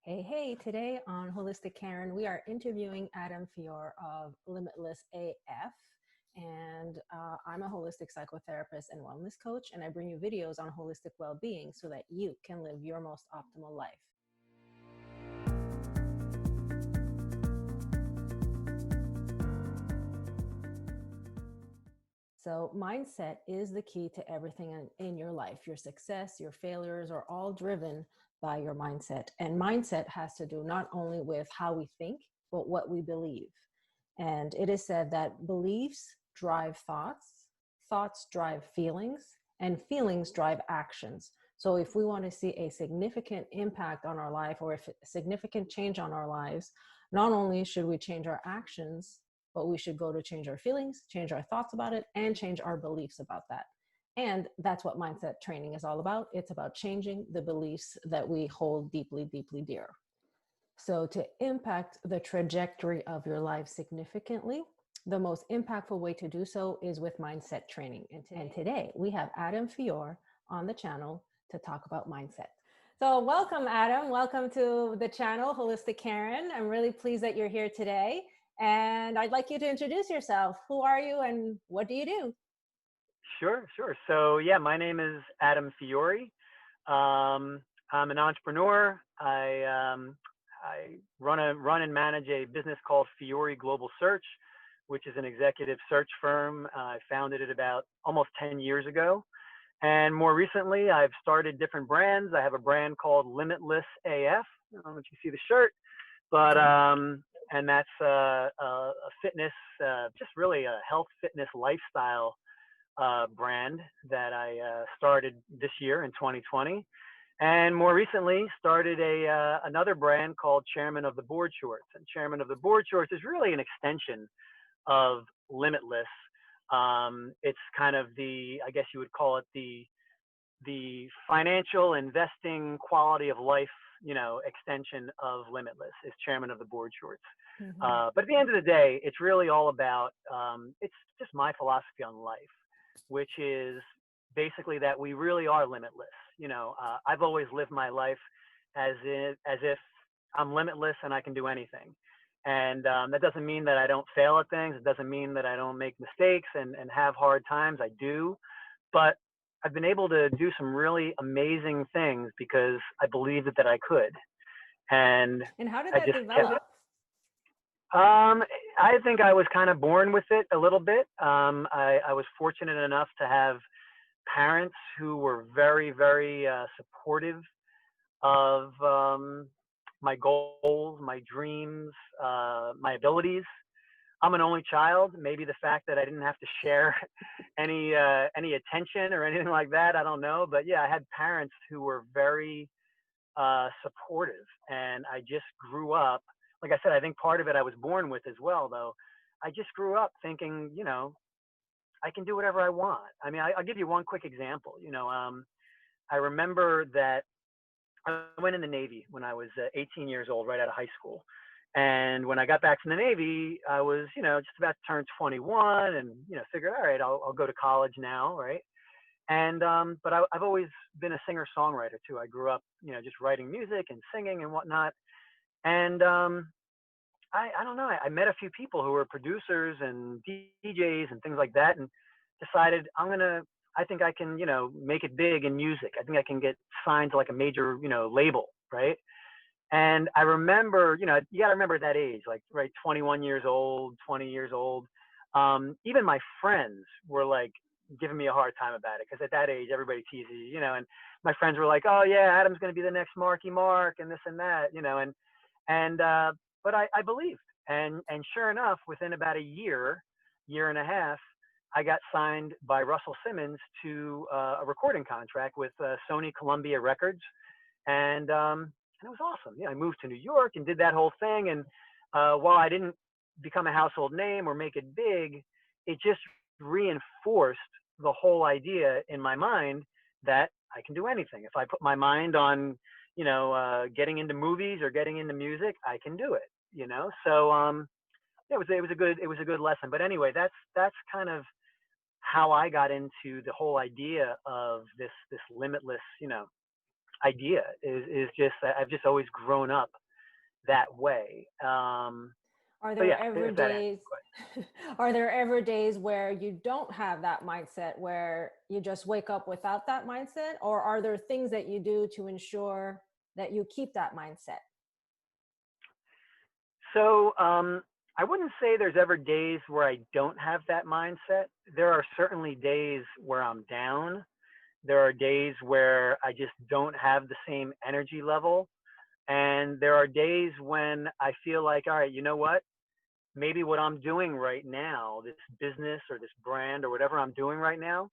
Hey, today on HolisticKarine, we are interviewing Adam Fiore of Limitless-AF. And I'm a holistic psychotherapist and wellness coach, and I bring you videos on holistic well-being so that you can live your most optimal life. So mindset is the key to everything in your life. Your success, your failures are all driven by your mindset. And mindset has to do not only with how we think, but what we believe. And it is said that beliefs drive thoughts, thoughts drive feelings, and feelings drive actions. So if we want to see a significant impact on our life or a significant change on our lives, not only should we change our actions, but we should go to change our feelings, change our thoughts about it, and change our beliefs about that. And that's what mindset training is all about. It's about changing the beliefs that we hold deeply, deeply dear. So to impact the trajectory of your life significantly, the most impactful way to do so is with mindset training. And today we have Adam Fiore on the channel to talk about mindset. So welcome, Adam. Welcome to the channel, HolisticKarine. I'm really pleased that you're here today. And I'd like you to introduce yourself. Who are you and what do you do? Sure. So yeah, my name is Adam Fiore. I'm an entrepreneur. I run and manage a business called Fiore Global Search, which is an executive search firm. I founded it about almost 10 years ago. And more recently, I've started different brands. I have a brand called Limitless-AF. I don't know if you see the shirt, but and that's a fitness, just really a health, fitness, lifestyle brand that I started this year in 2020. And more recently started another brand called Chairman of The Boardshorts. And Chairman of The Boardshorts is really an extension of Limitless. It's kind of I guess you would call it the financial investing quality of life, extension of Limitless is Chairman of The Boardshorts. Mm-hmm. But at the end of the day, it's really all about, it's just my philosophy on life, which is basically that we really are limitless. I've always lived my life as if I'm limitless and I can do anything. And that doesn't mean that I don't fail at things. It doesn't mean that I don't make mistakes and have hard times. I do. But I've been able to do some really amazing things because I believed that I could. And how did that develop? I think I was kind of born with it a little bit. I was fortunate enough to have parents who were very, very supportive of my goals, my dreams, my abilities. I'm an only child. Maybe the fact that I didn't have to share any attention or anything like that, I don't know. But yeah, I had parents who were very supportive, and I just grew up. Like I said, I think part of it I was born with as well, though. I just grew up thinking, I can do whatever I want. I mean, I'll give you one quick example. I remember that I went in the Navy when I was 18 years old, right out of high school. And when I got back from the Navy, I was, just about to turn 21 and, figured, all right, I'll go to college now, right? And, but I've always been a singer-songwriter too. I grew up, just writing music and singing and whatnot. And I don't know, I met a few people who were producers and DJs and things like that and decided I think I can, make it big in music. I think I can get signed to like a major, label, right? And I remember, you got to remember at that age, like, right, 21 years old, 20 years old. Even my friends were like giving me a hard time about it because at that age, everybody teases you, and my friends were like, oh, yeah, Adam's going to be the next Marky Mark and this and that, but I believed. And sure enough, within about a year and a half, I got signed by Russell Simmons to a recording contract with Sony Columbia Records. And it was awesome. I moved to New York and did that whole thing. And while I didn't become a household name or make it big, it just reinforced the whole idea in my mind that I can do anything. If I put my mind on, getting into movies or getting into music, I can do it, So it was a good lesson. But anyway, that's kind of how I got into the whole idea of this limitless, idea is just, I've just always grown up that way. Are So there yeah, ever if that answers days, the question. are there ever days where you don't have that mindset, where you just wake up without that mindset? Or are there things that you do to ensure that you keep that mindset? So I wouldn't say there's ever days where I don't have that mindset. There are certainly days where I'm down. There are days where I just don't have the same energy level. And there are days when I feel like, all right, you know what? Maybe what I'm doing right now, this business or this brand or whatever I'm doing right now,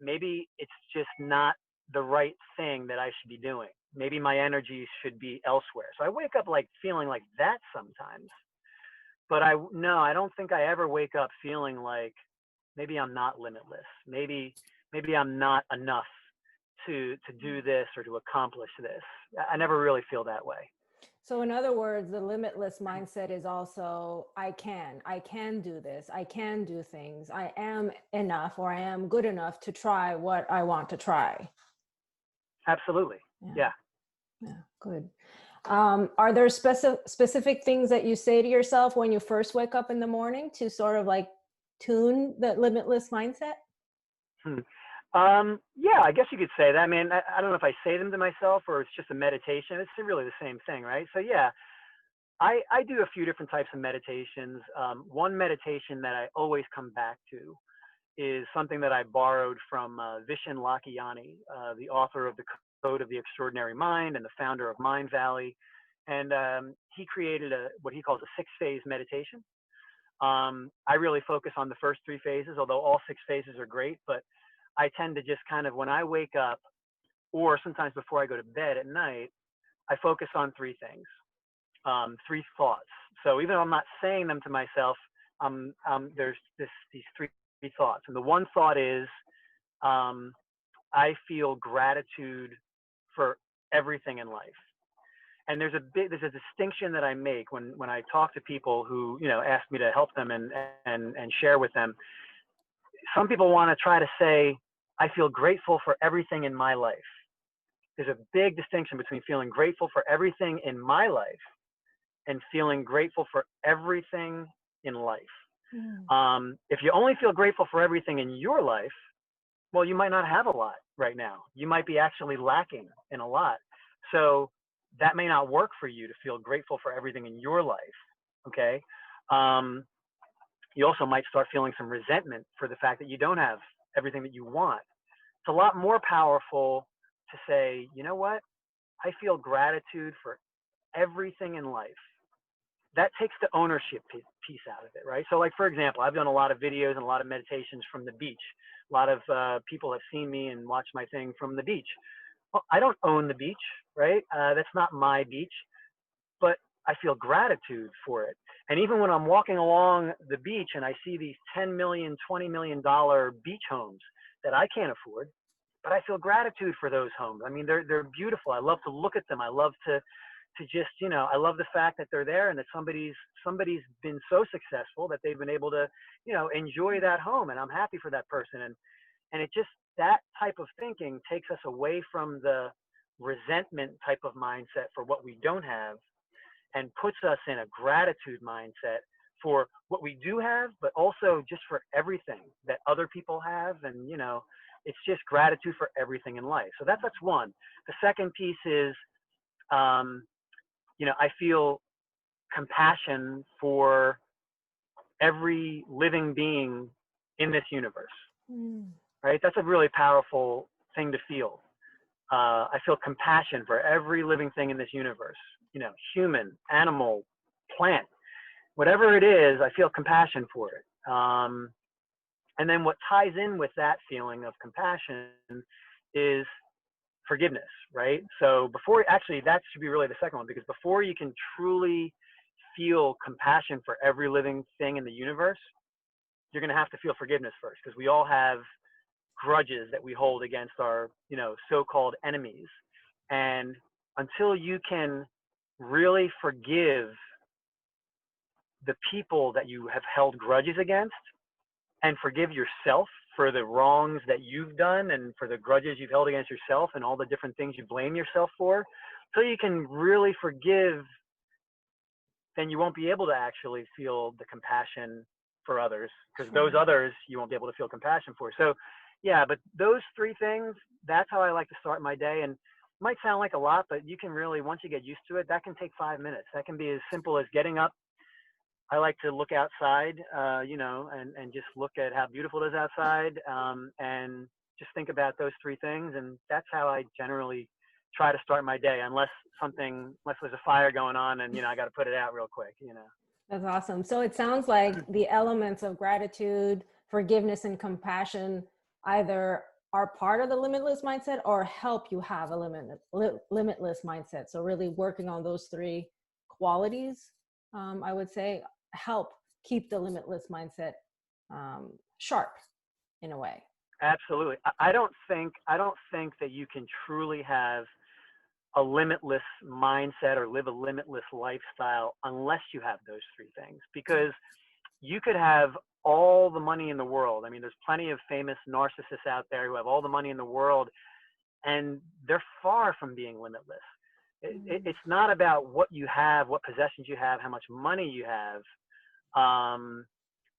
maybe it's just not the right thing that I should be doing. Maybe my energy should be elsewhere. So I wake up like feeling like that sometimes. But no, I don't think I ever wake up feeling like maybe I'm not limitless. Maybe I'm not enough to do this or to accomplish this. I never really feel that way. So in other words, the limitless mindset is also, I can do this. I can do things. I am enough, or I am good enough to try what I want to try. Absolutely. Yeah. Yeah, good. Are there specific things that you say to yourself when you first wake up in the morning to sort of like tune the limitless mindset? Hmm. Yeah, I guess you could say that. I mean, I don't know if I say them to myself or it's just a meditation. It's really the same thing, right? So yeah, I do a few different types of meditations. One meditation that I always come back to is something that I borrowed from Vishen Lakhiani, the author of The Code of the Extraordinary Mind and the founder of Mind Valley. And he created what he calls a 6-phase meditation. I really focus on the first 3 phases, although all 6 phases are great, but I tend to just kind of, when I wake up or sometimes before I go to bed at night, I focus on 3 things, 3 thoughts. So even though I'm not saying them to myself, there's these 3 thoughts. And the one thought is, I feel gratitude for everything in life. And there's a distinction that I make when I talk to people who, ask me to help them and share with them. Some people want to try to say, I feel grateful for everything in my life. There's a big distinction between feeling grateful for everything in my life and feeling grateful for everything in life. If you only feel grateful for everything in your life, well, you might not have a lot right now. You might be actually lacking in a lot. So that may not work for you to feel grateful for everything in your life. Okay. You also might start feeling some resentment for the fact that you don't have everything that you want. It's a lot more powerful to say, you know what? I feel gratitude for everything in life. That takes the ownership piece out of it, right? So like, for example, I've done a lot of videos and a lot of meditations from the beach. A lot of people have seen me and watched my thing from the beach. Well, I don't own the beach, right? That's not my beach, but I feel gratitude for it. And even when I'm walking along the beach and I see these $10 million, $20 million beach homes that I can't afford, but I feel gratitude for those homes. I mean, they're beautiful. I love to look at them. I love to just, I love the fact that they're there and that somebody's been so successful that they've been able to, enjoy that home. And I'm happy for that person. And it just, that type of thinking takes us away from the resentment type of mindset for what we don't have and puts us in a gratitude mindset for what we do have, but also just for everything that other people have. And, it's just gratitude for everything in life. So that's one. The second piece is, I feel compassion for every living being in this universe, right? That's a really powerful thing to feel. I feel compassion for every living thing in this universe, human, animal, plant, whatever it is, I feel compassion for it. And then what ties in with that feeling of compassion is forgiveness, right? So that should be really the second one, because before you can truly feel compassion for every living thing in the universe, you're going to have to feel forgiveness first, because we all have grudges that we hold against our, so-called enemies. And until you can really forgive the people that you have held grudges against and forgive yourself for the wrongs that you've done and for the grudges you've held against yourself and all the different things you blame yourself for. So you can really forgive, then you won't be able to actually feel the compassion for others, because those others you won't be able to feel compassion for. So yeah, but those three things, that's how I like to start my day. And it might sound like a lot, but you can really, once you get used to it, that can take 5 minutes. That can be as simple as getting up. I like to look outside, and just look at how beautiful it is outside, and just think about those three things. And that's how I generally try to start my day, unless there's a fire going on and, I got to put it out real quick, That's awesome. So it sounds like the elements of gratitude, forgiveness, and compassion either are part of the limitless mindset or help you have a limitless mindset. So really working on those three qualities, I would say, help keep the limitless mindset sharp in a way. Absolutely. I don't think that you can truly have a limitless mindset or live a limitless lifestyle unless you have those three things, because you could have all the money in the world. I mean, there's plenty of famous narcissists out there who have all the money in the world, and they're far from being limitless. It's not about what you have, what possessions you have, how much money you have.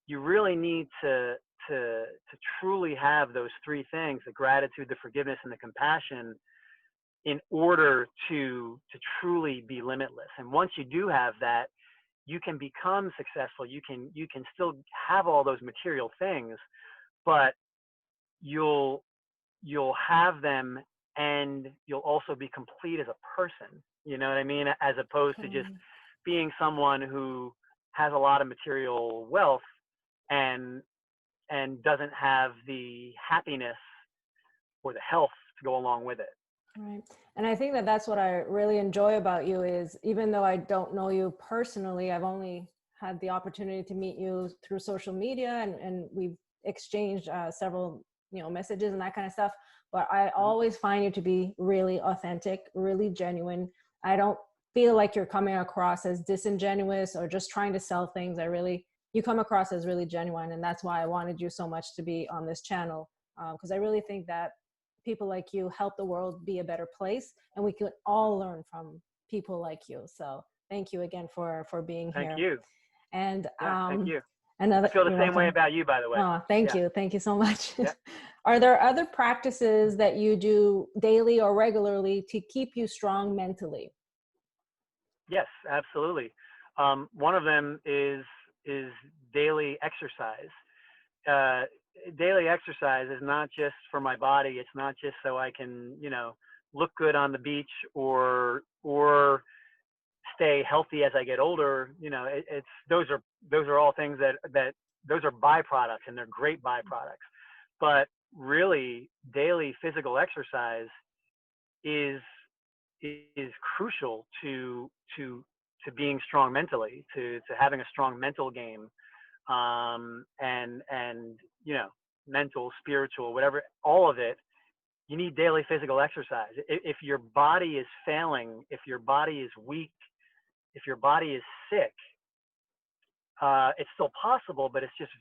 You really need to truly have those three things: the gratitude, the forgiveness, and the compassion, in order to truly be limitless. And once you do have that, you can become successful. You can still have all those material things, but you'll have them, and you'll also be complete as a person. You know what I mean? As opposed to just being someone who has a lot of material wealth and doesn't have the happiness or the health to go along with it. Right. And I think that that's what I really enjoy about you is, even though I don't know you personally, I've only had the opportunity to meet you through social media, and we've exchanged several, messages and that kind of stuff. But I always find you to be really authentic, really genuine. I don't feel like you're coming across as disingenuous or just trying to sell things. You come across as really genuine. And that's why I wanted you so much to be on this channel. Because I really think that people like you help the world be a better place, and we can all learn from people like you. So thank you again for being here. Thank you. And thank you. I you're feel the same welcome. way about you, by the way. Oh, thank you. Thank you so much. Yeah. Are there other practices that you do daily or regularly to keep you strong mentally? Yes, absolutely. One of them is daily exercise. Daily exercise is not just for my body. It's not just so I can, look good on the beach or stay healthy as I get older. Those are all things that those are byproducts, and they're great byproducts. But really, daily physical exercise is crucial to being strong mentally, to having a strong mental game, and mental, spiritual, whatever, all of it. You need daily physical exercise. If your body is failing, if your body is weak, if your body is sick, it's still possible, but it's just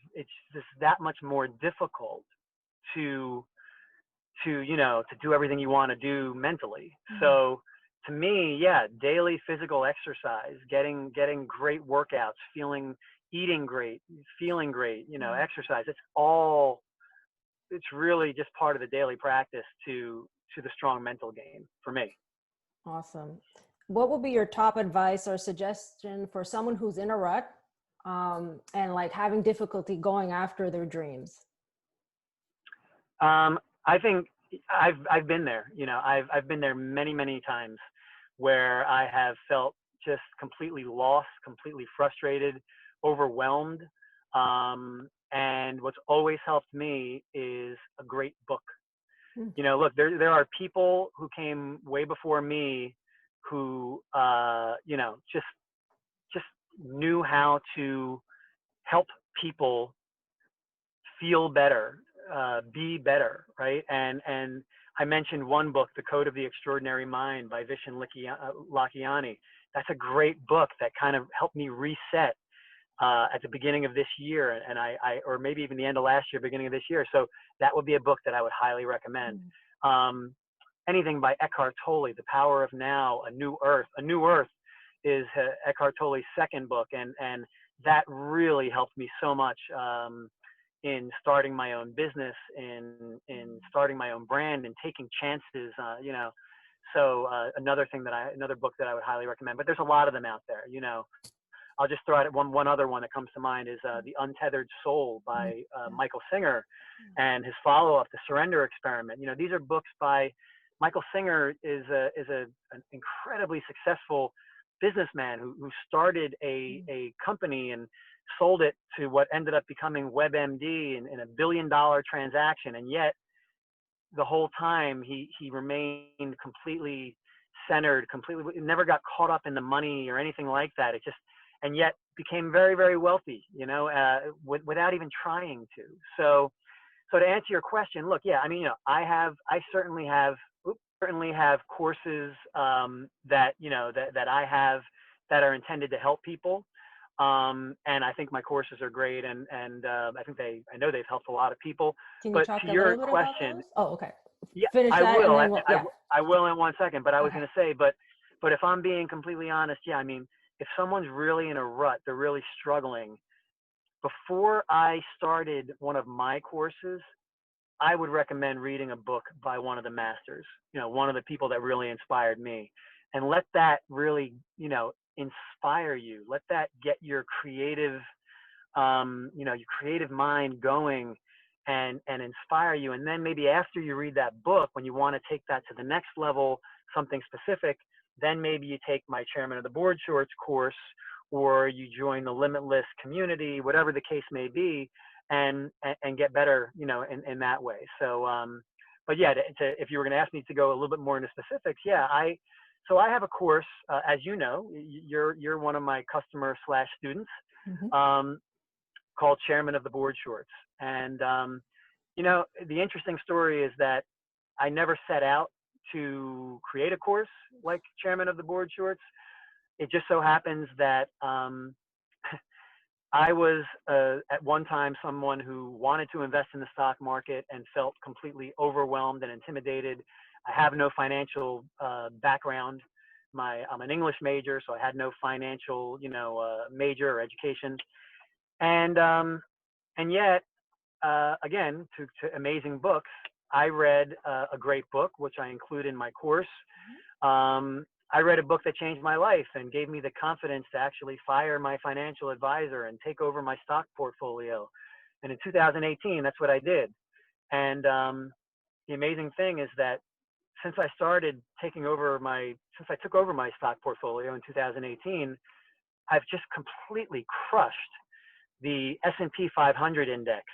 that much more difficult to do everything you want to do mentally. So to me, daily physical exercise, getting great workouts, eating great, feeling great, exercise, it's really just part of the daily practice to the strong mental game for me. Awesome. What would be your top advice or suggestion for someone who's in a rut, and like having difficulty going after their dreams? I think I've been there. I've been there many, many times, where I have felt just completely lost, completely frustrated, overwhelmed. And what's always helped me is a great book. Look, there are people who came way before me who, just knew how to help people feel better, be better, right? And I mentioned one book, The Code of the Extraordinary Mind by Vishen Lakhiani. That's a great book that kind of helped me reset at the beginning of this year, and or maybe even the end of last year, beginning of this year. So that would be a book that I would highly recommend. Anything by Eckhart Tolle, The Power of Now, A New Earth. A New Earth is Eckhart Tolle's second book, and that really helped me so much in starting my own business, in starting my own brand, and taking chances. So another book that I would highly recommend. But there's a lot of them out there. I'll just throw out one other one that comes to mind is The Untethered Soul by Michael Singer, and his follow-up, The Surrender Experiment. These are books by Michael Singer. Is an incredibly successful businessman who started a company and sold it to what ended up becoming WebMD in a $1 billion transaction, and yet the whole time he remained completely centered, never got caught up in the money or anything like that. And yet became very, very wealthy, without even trying to. So to answer your question, look, yeah, I certainly have courses that I have that are intended to help people. And I think my courses are great, and I know they've helped a lot of people. Can you talk a little bit about those? Oh, okay. Yeah, Finish that, I will. and then I will in 1 second. But I was going to say, but if I'm being completely honest, yeah, if someone's really in a rut, they're really struggling, before I started one of my courses, I would recommend reading a book by one of the masters, one of the people that really inspired me, and let that really, inspire you. Let that get your creative, your creative mind going and inspire you. And then maybe after you read that book, when you want to take that to the next level, something specific, then maybe you take my Chairman of the Boardshorts course, or you join the Limitless community, whatever the case may be, and get better, in that way. So, but yeah, if you were going to ask me to go a little bit more into specifics, yeah, I have a course, as you know, you're one of my customer/students, called Chairman of the Boardshorts. And, the interesting story is that I never set out to create a course like Chairman of the Boardshorts. It just so happens that I was at one time someone who wanted to invest in the stock market and felt completely overwhelmed and intimidated. I have no financial background. I'm an English major, so I had no financial, major or education. And yet, again, to amazing books, I read a great book, which I include in my course. I read a book that changed my life and gave me the confidence to actually fire my financial advisor and take over my stock portfolio. And in 2018, that's what I did. And the amazing thing is that since I took over my stock portfolio in 2018, I've just completely crushed the S&P 500 index,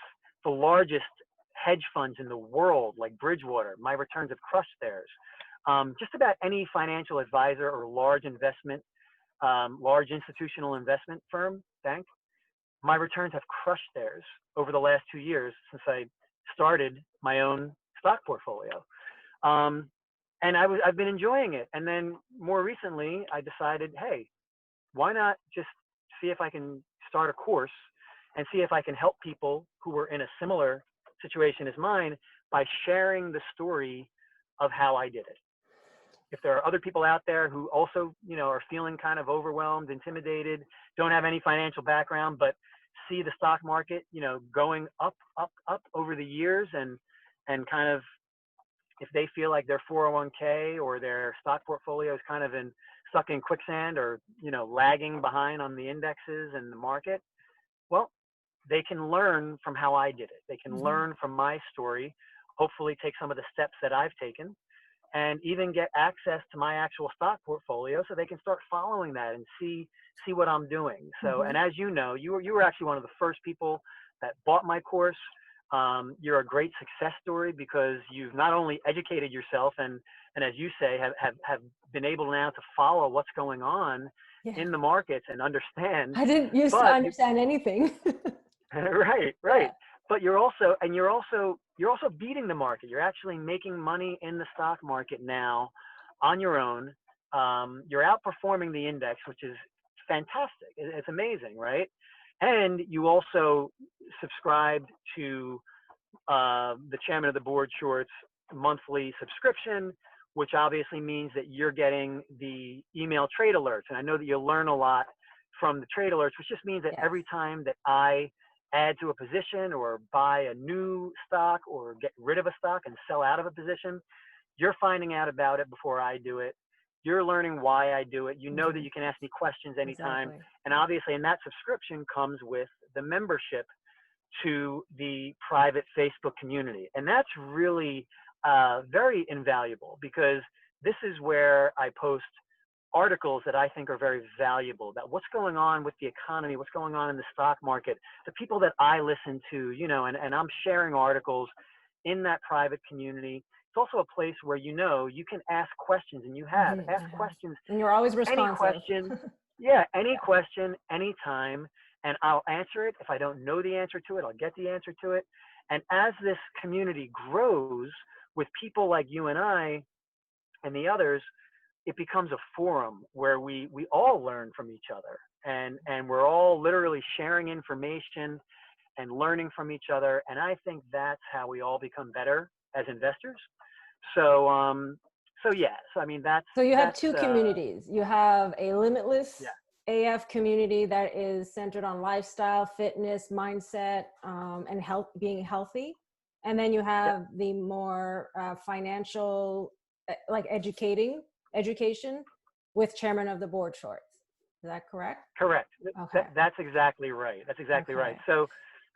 the largest hedge funds in the world, like Bridgewater. My returns have crushed theirs. Just about any financial advisor or large institutional investment firm, bank, my returns have crushed theirs over the last 2 years since I started my own stock portfolio. And I've been enjoying it. And then more recently, I decided, hey, why not just see if I can start a course and see if I can help people who were in a similar situation as mine by sharing the story of how I did it. If there are other people out there who also, are feeling kind of overwhelmed, intimidated, don't have any financial background, but see the stock market, going up over the years, and kind of, if they feel like their 401k or their stock portfolio is kind of stuck in quicksand, or, lagging behind on the indexes and the market, well, they can learn from how I did it. They can learn from my story, hopefully take some of the steps that I've taken, and even get access to my actual stock portfolio, so they can start following that and see what I'm doing. So, and as you know, you were actually one of the first people that bought my course. You're a great success story because you've not only educated yourself and as you say, have been able now to follow what's going on in the markets and understand. I didn't used to understand anything. Right. Yeah. But you're also beating the market. You're actually making money in the stock market now on your own. You're outperforming the index, which is fantastic. It's amazing, right? And you also subscribed to the Chairman of the Boardshorts monthly subscription, which obviously means that you're getting the email trade alerts. And I know that you'll learn a lot from the trade alerts, which just means that Yes. every time that I add to a position or buy a new stock or get rid of a stock and sell out of a position, you're finding out about it before I do it. You're learning why I do it. You know that you can ask me questions anytime. Exactly. And obviously, and that subscription comes with the membership to the private Facebook community. And that's really very invaluable, because this is where I post articles that I think are very valuable about what's going on with the economy, what's going on in the stock market, the people that I listen to, you know, and I'm sharing articles in that private community. It's also a place where, you know, you can ask questions, and you have asked questions. And you're always Any responsive. question, yeah, any question, anytime, and I'll answer it. If I don't know the answer to it, I'll get the answer to it. And as this community grows with people like you and I and the others, it becomes a forum where we all learn from each other, and we're all literally sharing information and learning from each other. And I think that's how we all become better as investors. So so yeah, so I mean So you have two that's communities. You have a Limitless yeah. AF community that is centered on lifestyle, fitness, mindset, and health, being healthy. And then you have the more financial, like education with Chairman of the Boardshorts. Is that correct? Correct. Okay. That's exactly right. That's exactly right. So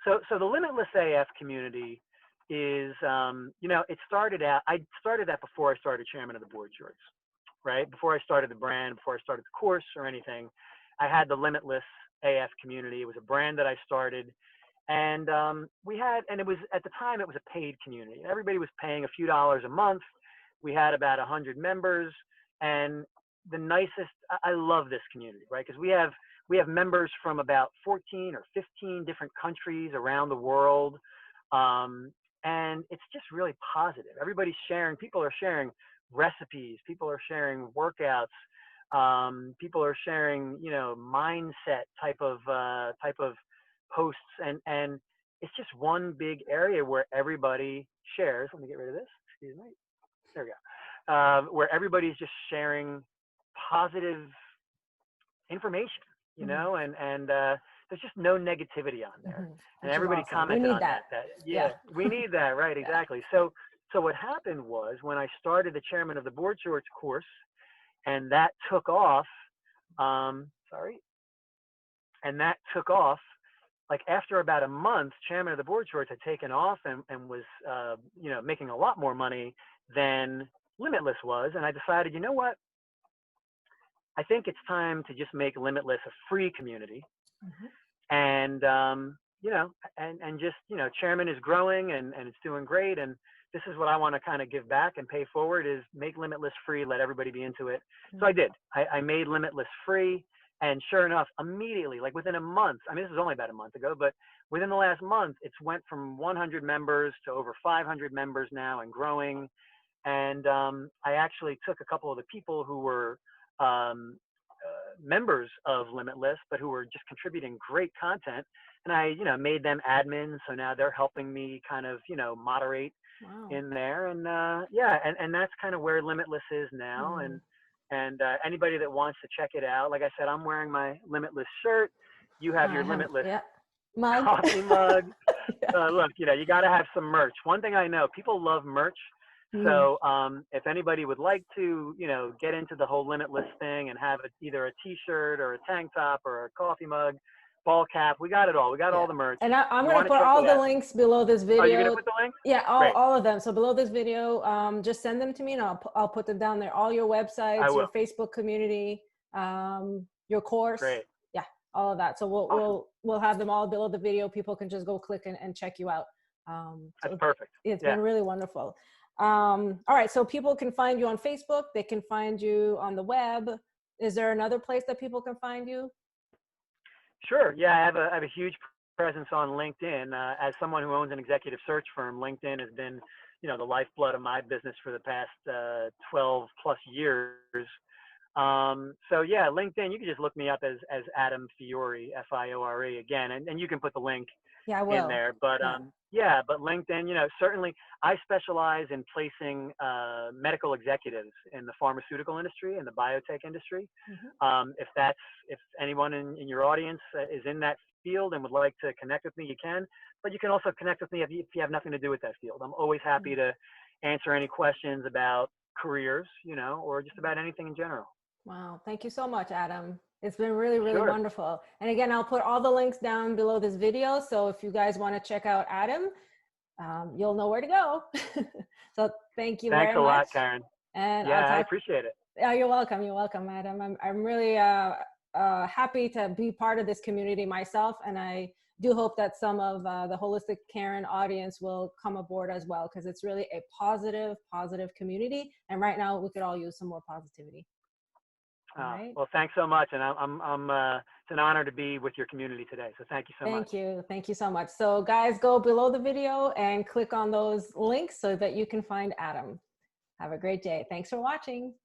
the Limitless AF community is, you know, it started out, I started that before I started Chairman of the Boardshorts, right? Before I started the brand, before I started the course or anything, I had the Limitless AF community. It was a brand that I started, and we had, and it was, at the time, it was a paid community. Everybody was paying a few dollars a month. We had about 100 members, and the nicest, I love this community, right? Because we have members from about 14 or 15 different countries around the world. And it's just really positive. Everybody's sharing, people are sharing recipes, people are sharing workouts, people are sharing, you know, mindset type of posts, and it's just one big area where everybody shares. Let me get rid of this. Excuse me. There we go. Where everybody's just sharing positive information, you know, and there's just no negativity on there. And Which everybody is awesome. commented We need on that. yeah, we need that, right? Exactly. So what happened was, when I started the Chairman of the Boardshorts course, and that took off, and that took off, like after about a month, Chairman of the Boardshorts had taken off and was, you know, making a lot more money than Limitless was. And I decided, you know what? I think it's time to just make Limitless a free community. And, you know, and just, you know, Chairman is growing, and it's doing great. And this is what I want to kind of give back and pay forward, is make Limitless free, let everybody be into it. So I did. I made Limitless free. And sure enough, immediately, like within a month, I mean, this was only about a month ago, but within the last month, it's went from 100 members to over 500 members now, and growing. And I actually took a couple of the people who were members of Limitless, but who were just contributing great content, and I, you know, made them admins. So now they're helping me kind of, you know, moderate in there. And yeah, and that's kind of where Limitless is now. And anybody that wants to check it out, like I said, I'm wearing my Limitless shirt. You have your Limitless mug. coffee mug. Look, you know, you got to have some merch. One thing I know, people love merch. So if anybody would like to, you know, get into the whole Limitless thing and have either a t-shirt or a tank top or a coffee mug, ball cap, we got it all. We got all the merch. And I'm going to put all the links below this video. Oh, you're going to put the links? Yeah, all of them. So below this video, just send them to me, and I'll put them down there. All your websites, your Facebook community, your course. Great. Yeah, all of that. So we'll have them all below the video. People can just go click and check you out. That's perfect. It's been really wonderful. All right, so people can find you on Facebook. They can find you on the web. Is there another place that people can find you? Sure. Yeah, I have a huge presence on LinkedIn. As someone who owns an executive search firm, LinkedIn has been, you know, the lifeblood of my business for the past 12 plus years. So yeah, LinkedIn, you can just look me up as Adam Fiore, Fiore again, and you can put the link Yeah, I in will. there. But Yeah. yeah, but LinkedIn, certainly I specialize in placing medical executives in the pharmaceutical industry and the biotech industry. If anyone in your audience is in that field and would like to connect with me, you can. But you can also connect with me if you have nothing to do with that field. I'm always happy to answer any questions about careers, or just about anything in general. Wow. Thank you so much, Adam. It's been really, really Sure. wonderful. And again, I'll put all the links down below this video. So if you guys want to check out Adam, you'll know where to go. So thank you Thanks very a much. lot, Karen. And I'll Yeah, I talk. appreciate it. You're welcome. You're welcome, Adam. I'm really happy to be part of this community myself. And I do hope that some of the HolisticKarine audience will come aboard as well, because it's really a positive community. And right now we could all use some more positivity. All right. Well, thanks so much. And it's an honor to be with your community today. So thank you so much. Thank you. Thank you so much. So guys, go below the video and click on those links so that you can find Adam. Have a great day. Thanks for watching.